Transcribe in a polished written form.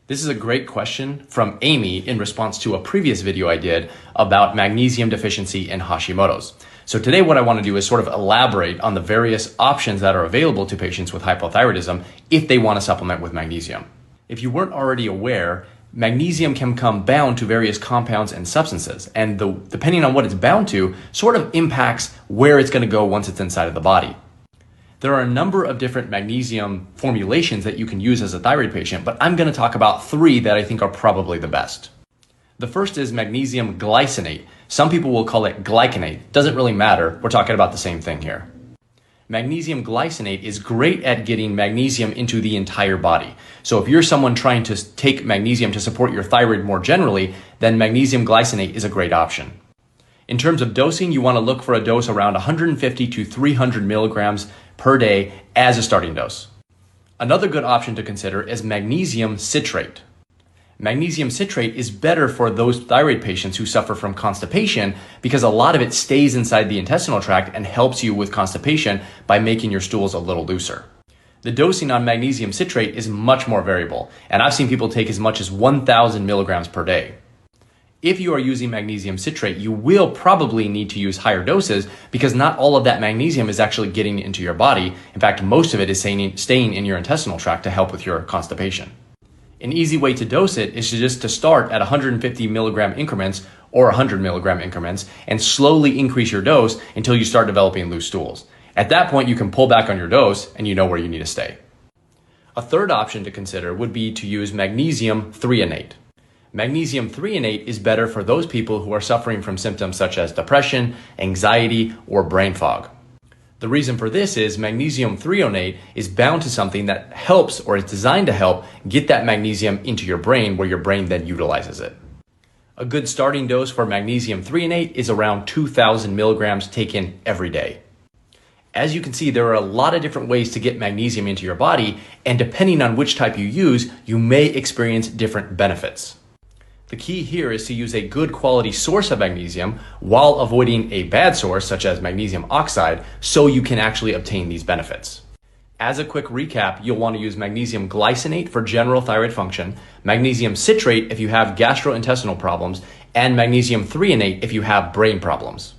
This is a great question from Amy in response to a previous video I did about magnesium deficiency in Hashimoto's. So today what I want to do is sort of elaborate on the various options that are available to patients with hypothyroidism if they want to supplement with magnesium. If you weren't already aware, magnesium can become bound to various compounds and substances, and depending on what it's bound to sort of impacts where it's going to go once it's inside of the body. There are a number of different magnesium formulations that you can use as a thyroid patient, but I'm going to talk about three that I think are probably the best. The first is magnesium glycinate. Some people will call it glycinate. Doesn't really matter. We're talking about the same thing here. Magnesium glycinate is great at getting magnesium into the entire body. So if you're someone trying to take magnesium to support your thyroid more generally, then magnesium glycinate is a great option. In terms of dosing, you want to look for a dose around 150 to 300 milligrams per day as a starting dose. Another good option to consider is magnesium citrate. Magnesium citrate is better for those thyroid patients who suffer from constipation because a lot of it stays inside the intestinal tract and helps you with constipation by making your stools a little looser. The dosing on magnesium citrate is much more variable, and I've seen people take as much as 1,000 milligrams per day. If you are using magnesium citrate, you will probably need to use higher doses because not all of that magnesium is actually getting into your body. In fact, most of it is staying in your intestinal tract to help with your constipation. An easy way to dose it is just to start at 150 milligram increments or 100 milligram increments and slowly increase your dose until you start developing loose stools. At that point, you can pull back on your dose and you know where you need to stay. A third option to consider would be to use magnesium threonate. Magnesium threonate is better for those people who are suffering from symptoms such as depression, anxiety, or brain fog. The reason for this is magnesium threonate is bound to something that helps or is designed to help get that magnesium into your brain where your brain then utilizes it. A good starting dose for magnesium threonate is around 2,000 milligrams taken every day. As you can see, there are a lot of different ways to get magnesium into your body, and depending on which type you use, you may experience different benefits. The key here is to use a good quality source of magnesium while avoiding a bad source such as magnesium oxide so you can actually obtain these benefits. As a quick recap, you'll want to use magnesium glycinate for general thyroid function, magnesium citrate if you have gastrointestinal problems, and magnesium threonate if you have brain problems.